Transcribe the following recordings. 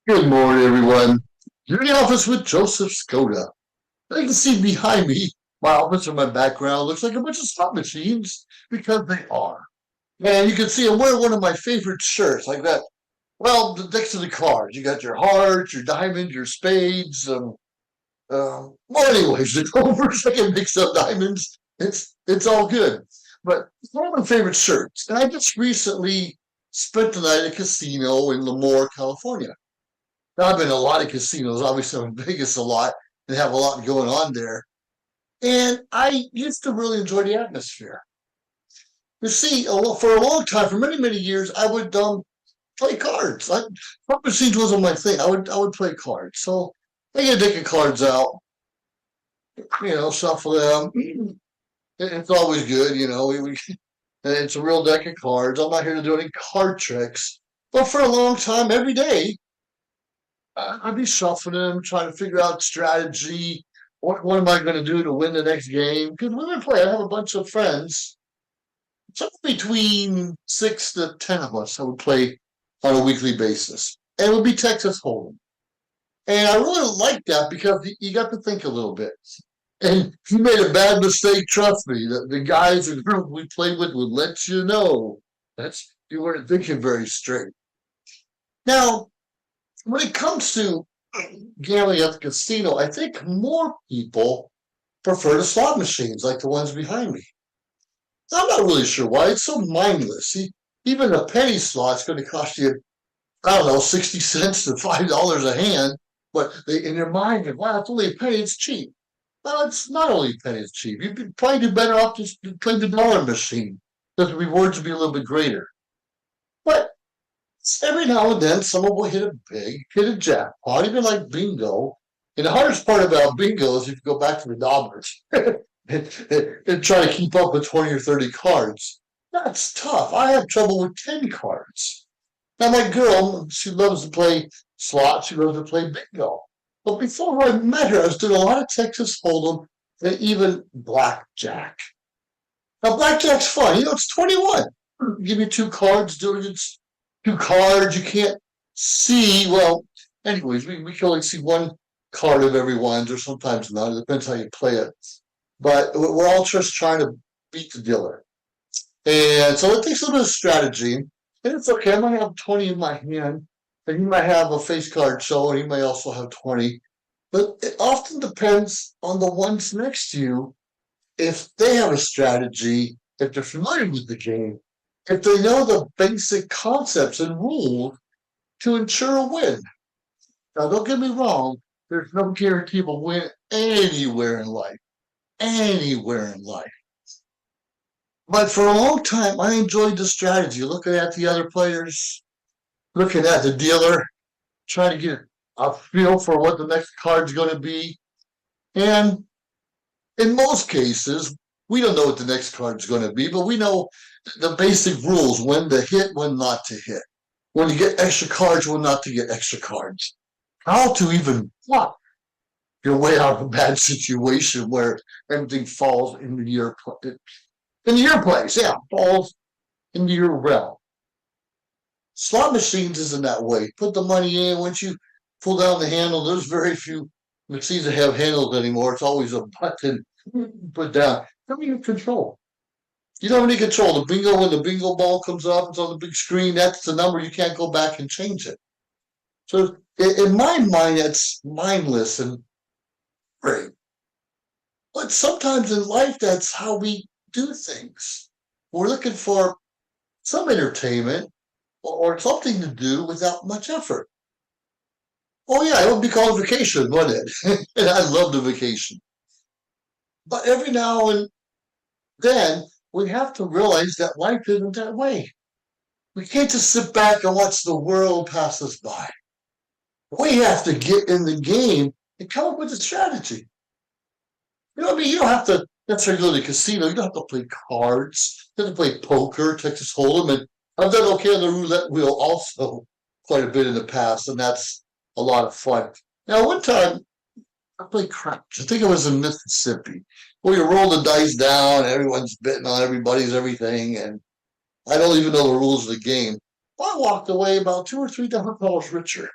Good morning, everyone. You're in the office with Joseph Skoda. I can see behind me, my office or my background looks like a bunch of slot machines because they are. And you can see I'm wearing one of my favorite shirts, like that. Well, next to the cards, you got your hearts, your diamonds, your spades. Well, anyways, the overs, I can mix up diamonds. It's all good. But it's one of my favorite shirts. And I just recently spent the night at a casino in Lemoore, California. Now, I've been to a lot of casinos. Obviously, I'm in Vegas a lot. They have a lot going on there. And I used to really enjoy the atmosphere. You see, for a long time, for many, many years, I would play cards. Slot machines wasn't my thing. I would play cards. So I get a deck of cards out, shuffle them. It's always good, it's a real deck of cards. I'm not here to do any card tricks. But for a long time, every day, I'd be shuffling them, trying to figure out strategy. What am I going to do to win the next game? Because when I play, I have a bunch of friends. So between 6 to 10 of us, I would play on a weekly basis. And it would be Texas Hold'em. And I really liked that because you got to think a little bit. And if you made a bad mistake, trust me, the guys and girls we played with would let you know that's you weren't thinking very straight. Now, when it comes to gambling at the casino, I think more people prefer the slot machines like the ones behind me. I'm not really sure why. It's so mindless. See, even a penny slot's going to cost you, I don't know, 60 cents to $5 a hand. But in their mind, wow, it's only a penny, it's cheap. Well, it's not only a penny, it's cheap. You'd probably do better off just playing the dollar machine because the rewards would be a little bit greater. But every now and then, someone will hit a jackpot, even like bingo. And the hardest part about bingo is if you go back to the dollars and try to keep up with 20 or 30 cards. That's tough. I have trouble with 10 cards. Now, my girl, she loves to play slots. She loves to play bingo. But before I met her, I was doing a lot of Texas Hold'em and even blackjack. Now, blackjack's fun. It's 21. Give you two cards, do it. 2 cards. You can't see. Well, anyways, we can only see one card of every one, or sometimes not. It depends how you play it. But we're all just trying to beat the dealer. And so it takes a little bit of strategy. And it's okay. I might have 20 in my hand, and he might have a face card show, and he may also have 20. But it often depends on the ones next to you if they have a strategy, if they're familiar with the game, if they know the basic concepts and rules to ensure a win. Now, don't get me wrong, there's no guarantee of a win anywhere in life. Anywhere in life. But for a long time, I enjoyed the strategy, looking at the other players, looking at the dealer, trying to get a feel for what the next card's going to be. And in most cases, we don't know what the next card's going to be, but we know the basic rules, when to hit, when not to hit, when to get extra cards, when not to get extra cards, how to even block your way out of a bad situation where everything falls into your place. Yeah, falls into your realm. Slot machines isn't that way. Put the money in. Once you pull down the handle, there's very few machines that have handles anymore. It's always a button put down. How do you control? You don't have any control. The bingo, when the bingo ball comes up, it's on the big screen. That's the number. You can't go back and change it. So in my mind, that's mindless and great. But sometimes in life, that's how we do things. We're looking for some entertainment or something to do without much effort. Oh yeah, it would be called vacation, wouldn't it? And I love the vacation. But every now and then we have to realize that life isn't that way. We can't just sit back and watch the world pass us by. We have to get in the game and come up with a strategy. You know what I mean? You don't have to necessarily go to the casino. You don't have to play cards. You have to play poker, Texas Hold'em, and I've done okay on the roulette wheel also quite a bit in the past, and that's a lot of fun. Now, one time I played craps. I think it was in Mississippi, where you roll the dice down, and everyone's betting on everybody's everything, and I don't even know the rules of the game. I walked away about $2 or $3 richer.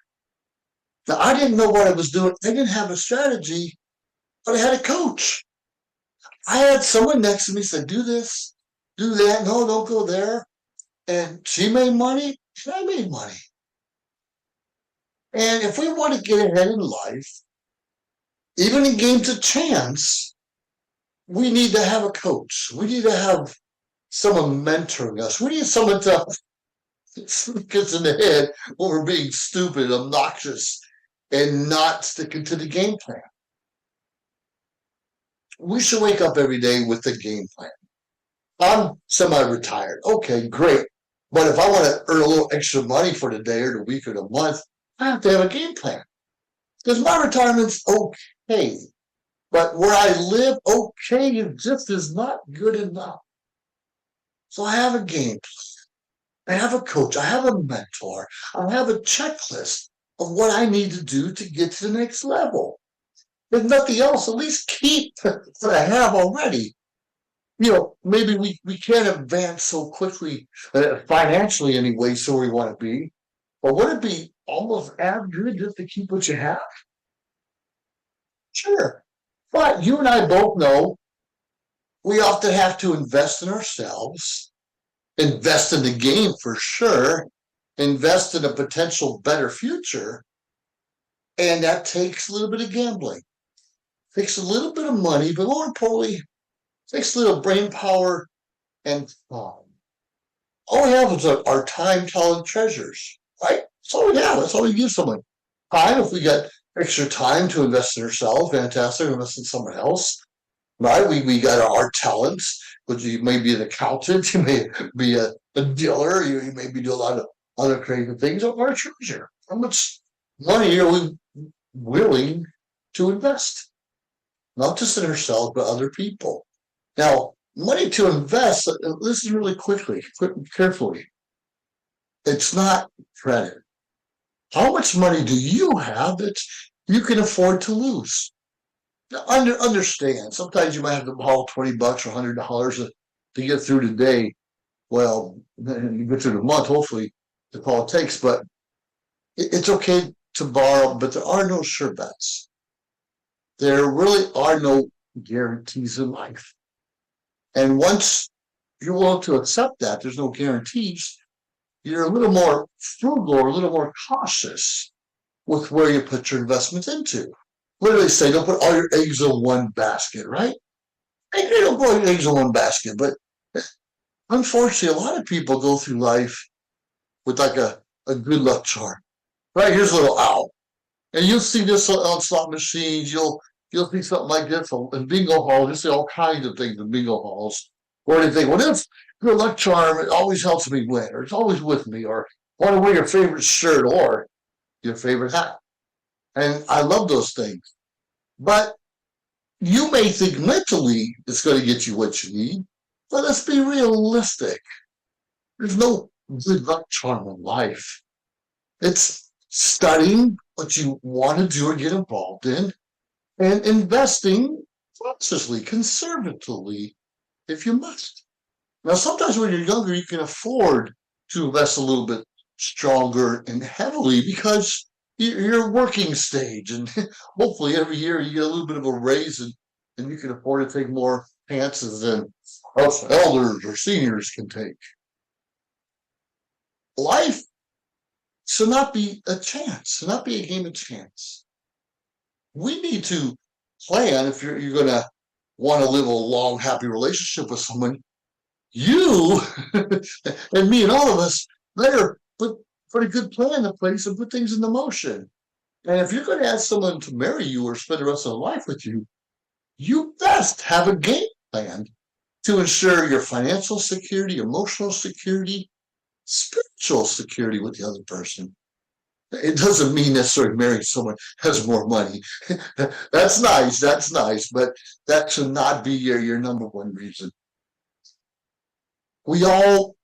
Now, I didn't know what I was doing. I didn't have a strategy, but I had a coach. I had someone next to me said, do this, do that. No, don't go there. And she made money. I made money. And if we want to get ahead in life, even in games of chance, we need to have a coach. We need to have someone mentoring us. We need someone to get us in the head when we're being stupid, obnoxious, and not sticking to the game plan. We should wake up every day with a game plan. I'm semi-retired. Okay, great. But if I want to earn a little extra money for the day or the week or the month, I have to have a game plan. Because my retirement's okay. But where I live, okay, it just is not good enough. So I have a game plan. I have a coach. I have a mentor. I have a checklist of what I need to do to get to the next level. If nothing else, at least keep what I have already. Maybe we can't advance so quickly financially anyway, so we want to be. But would it be almost as good just to keep what you have? Sure. But you and I both know we often have to invest in ourselves, invest in the game for sure, invest in a potential better future. And that takes a little bit of gambling, takes a little bit of money, but more importantly, takes a little brain power and time. All we have is our time, talent, treasures, right? That's all we have. That's all we give someone. Time, if we got extra time to invest in ourselves, fantastic, invest in someone else, right? We got our talents, which you may be an accountant, you may be a dealer, you may be doing a lot of other creative things, or our treasure. How much money are we willing to invest? Not just in ourselves, but other people. Now, money to invest, listen really carefully. It's not credit. How much money do you have that you can afford to lose? Now, understand, sometimes you might have to borrow $20 or $100 to get through the day. Well, you get through the month, hopefully, that's all it takes. But it's okay to borrow, but there are no sure bets. There really are no guarantees in life. And once you're willing to accept that, there's no guarantees, you're a little more frugal or a little more cautious with where you put your investments into. Literally say, don't put all your eggs in one basket, right? You don't put all your eggs in one basket, but unfortunately, a lot of people go through life with like a good luck charm. Right, here's a little owl. And you'll see this on slot machines, you'll see something like this in bingo halls, you'll see all kinds of things in bingo halls. Or they think, well, this good luck charm, it always helps me win, or it's always with me, or want to wear your favorite shirt or your favorite hat. And I love those things. But you may think mentally it's going to get you what you need, but let's be realistic. There's no good luck charm in life. It's studying what you want to do or get involved in and investing cautiously, conservatively, if you must. Now, sometimes when you're younger, you can afford to invest a little bit stronger and heavily because you're working stage, and hopefully every year you get a little bit of a raise, and you can afford to take more chances than us elders or seniors can take. Life should not be a chance, should not be a game of chance. We need to plan if you're going to want to live a long, happy relationship with someone. You and me and all of us better put a good plan in place and put things into motion. And if you're going to ask someone to marry you or spend the rest of their life with you, you best have a game plan to ensure your financial security, emotional security, spiritual security with the other person. It doesn't mean necessarily marrying someone has more money. That's nice, but that should not be your number one reason. We all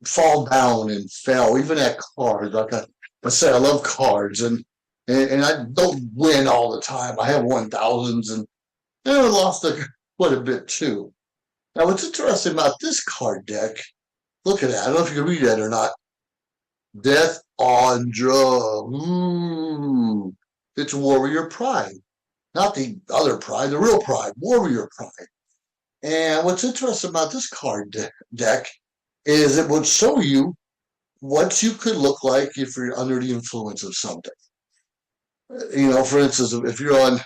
fall down and fail, even at cards. Like I said, I love cards, and I don't win all the time. I have 1,000s and I lost quite a bit too. Now, what's interesting about this card deck? Look at that. I don't know if you can read that or not. Death on drugs. Ooh. It's warrior pride, not the other pride, the real pride, warrior pride. And what's interesting about this deck is it would show you what you could look like if you're under the influence of something. For instance, if you're on,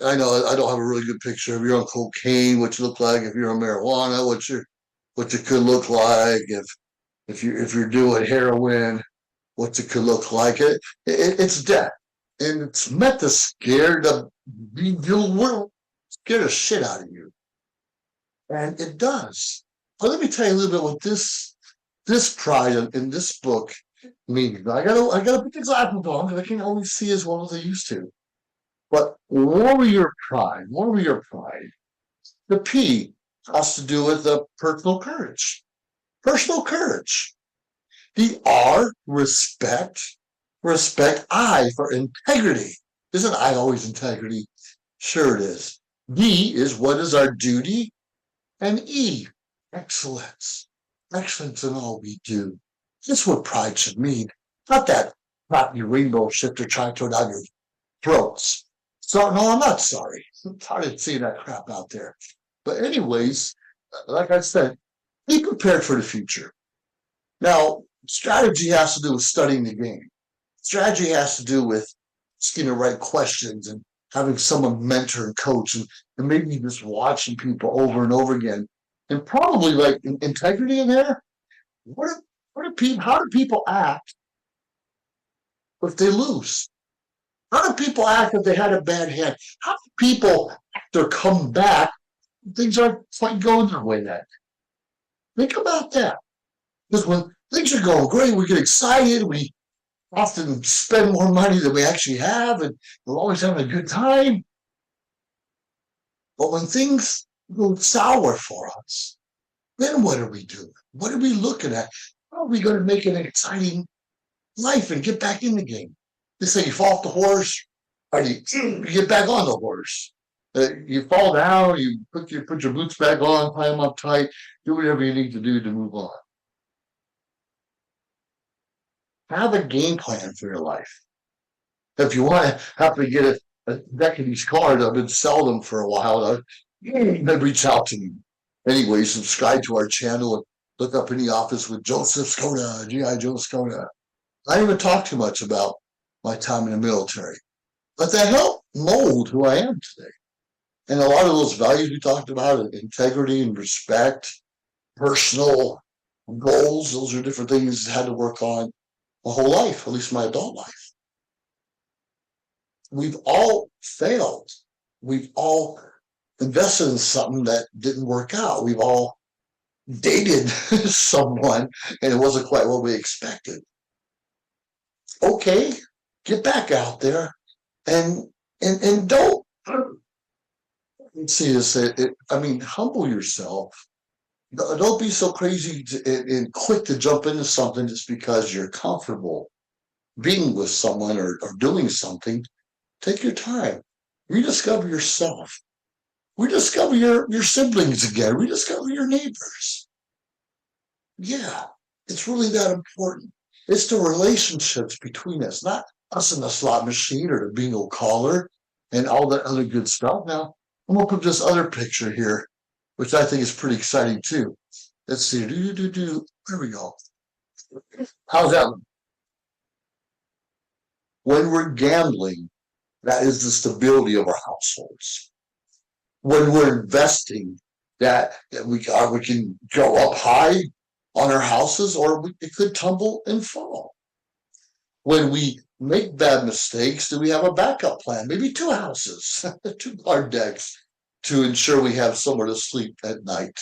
I know I don't have a really good picture. If you're on cocaine, what you look like. If you're on marijuana, what you could look like. If you're doing heroin, what it could look like. It's death, and it's meant to scare the shit out of you, and it does. But let me tell you a little bit what this pride in this book means. I gotta put the glasses on because I can't always see as well as I used to. But warrior pride. The P has to do with the personal courage. Personal courage. The R, respect. Respect. I for integrity. Isn't I always integrity? Sure it is. D is what is our duty? And E, excellence. Excellence in all we do. That's what pride should mean. Not that crappy rainbow shit they're trying to throw down your throats. So, no, I'm not sorry. I'm tired of seeing that crap out there. But anyways, like I said, be prepared for the future. Now, strategy has to do with studying the game. Strategy has to do with asking the right questions and having someone mentor and coach and maybe just watching people over and over again. And probably like integrity in there. How do people act if they lose? How do people act if they had a bad hand? How do people after come back? Things aren't quite going their way yet. Think about that. Because when things are going great, we get excited. We often spend more money than we actually have, and we're always having a good time. But when things go sour for us, then what are we doing? What are we looking at? How are we going to make an exciting life and get back in the game? They say you fall off the horse, or you get back on the horse. You fall down, you put your boots back on, tie them up tight, do whatever you need to do to move on. Have a game plan for your life. If you want to have to get a deck of these cards, I've been selling them for a while. Then reach out to me. Anyway, subscribe to our channel and look up in the office with Joseph Skoda, G.I. Joe Skoda. I didn't even talk too much about my time in the military, but that helped mold who I am today. And a lot of those values we talked about, integrity and respect, personal goals, those are different things I had to work on my whole life, at least my adult life. We've all failed. We've all invested in something that didn't work out. We've all dated someone and it wasn't quite what we expected. Okay, get back out there and don't see this. Humble yourself. Don't be so crazy and quick to jump into something just because you're comfortable being with someone or doing something. Take your time. Rediscover yourself. Rediscover your siblings again. Rediscover your neighbors. Yeah, it's really that important. It's the relationships between us, not us and the slot machine or the bingo caller and all that other good stuff. Now, I'm going to put this other picture here, which I think is pretty exciting too. Let's see. There we go. How's that look? When we're gambling, that is the stability of our households. When we're investing, that we can go up high on our houses, or it could tumble and fall. When we make bad mistakes, do we have a backup plan? Maybe two houses, two card decks to ensure we have somewhere to sleep at night.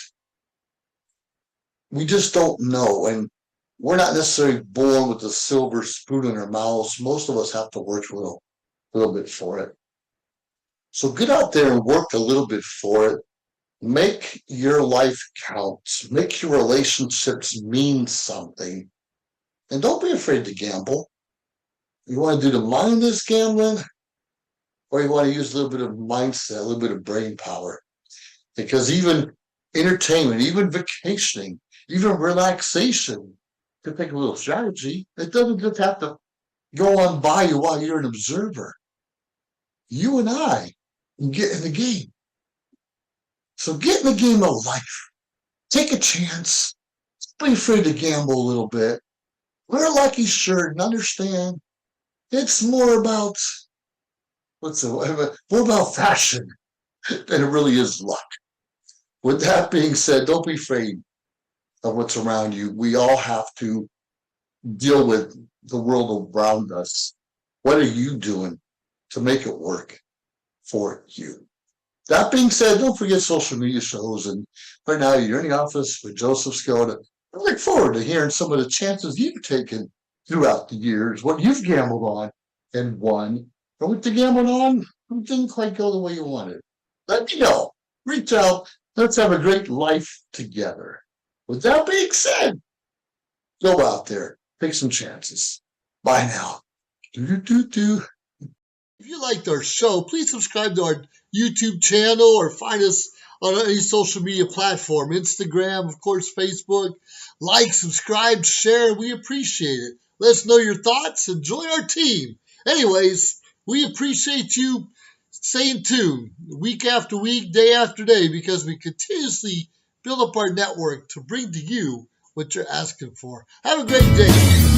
We just don't know, and we're not necessarily born with a silver spoon in our mouths. Most of us have to work a little bit for it. So get out there and work a little bit for it. Make your life count. Make your relationships mean something. And don't be afraid to gamble. You want to do the mindless gambling, or you want to use a little bit of mindset, a little bit of brain power. Because even entertainment, even vacationing, even relaxation could take a little strategy. It doesn't just have to go on by you while you're an observer. You and I can get in the game. So get in the game of life. Take a chance. Be afraid to gamble a little bit. Wear a lucky shirt and understand it's more about more about fashion than it really is luck. With that being said, don't be afraid of what's around you. We all have to deal with the world around us. What are you doing to make it work for you? That being said, don't forget social media shows. And right now, you're in the office with Joseph Skoda. I look forward to hearing some of the chances you've taken throughout the years, what you've gambled on and won, and what you gambled on didn't quite go the way you wanted. Let me know. Reach out. Let's have a great life together. With that being said, go out there, take some chances. Bye now. Do. If you liked our show, please subscribe to our YouTube channel or find us on any social media platform, Instagram, of course, Facebook. Like, subscribe, share. We appreciate it. Let us know your thoughts and join our team. Anyways, we appreciate you staying tuned week after week, day after day, because we continuously build up our network to bring to you what you're asking for. Have a great day.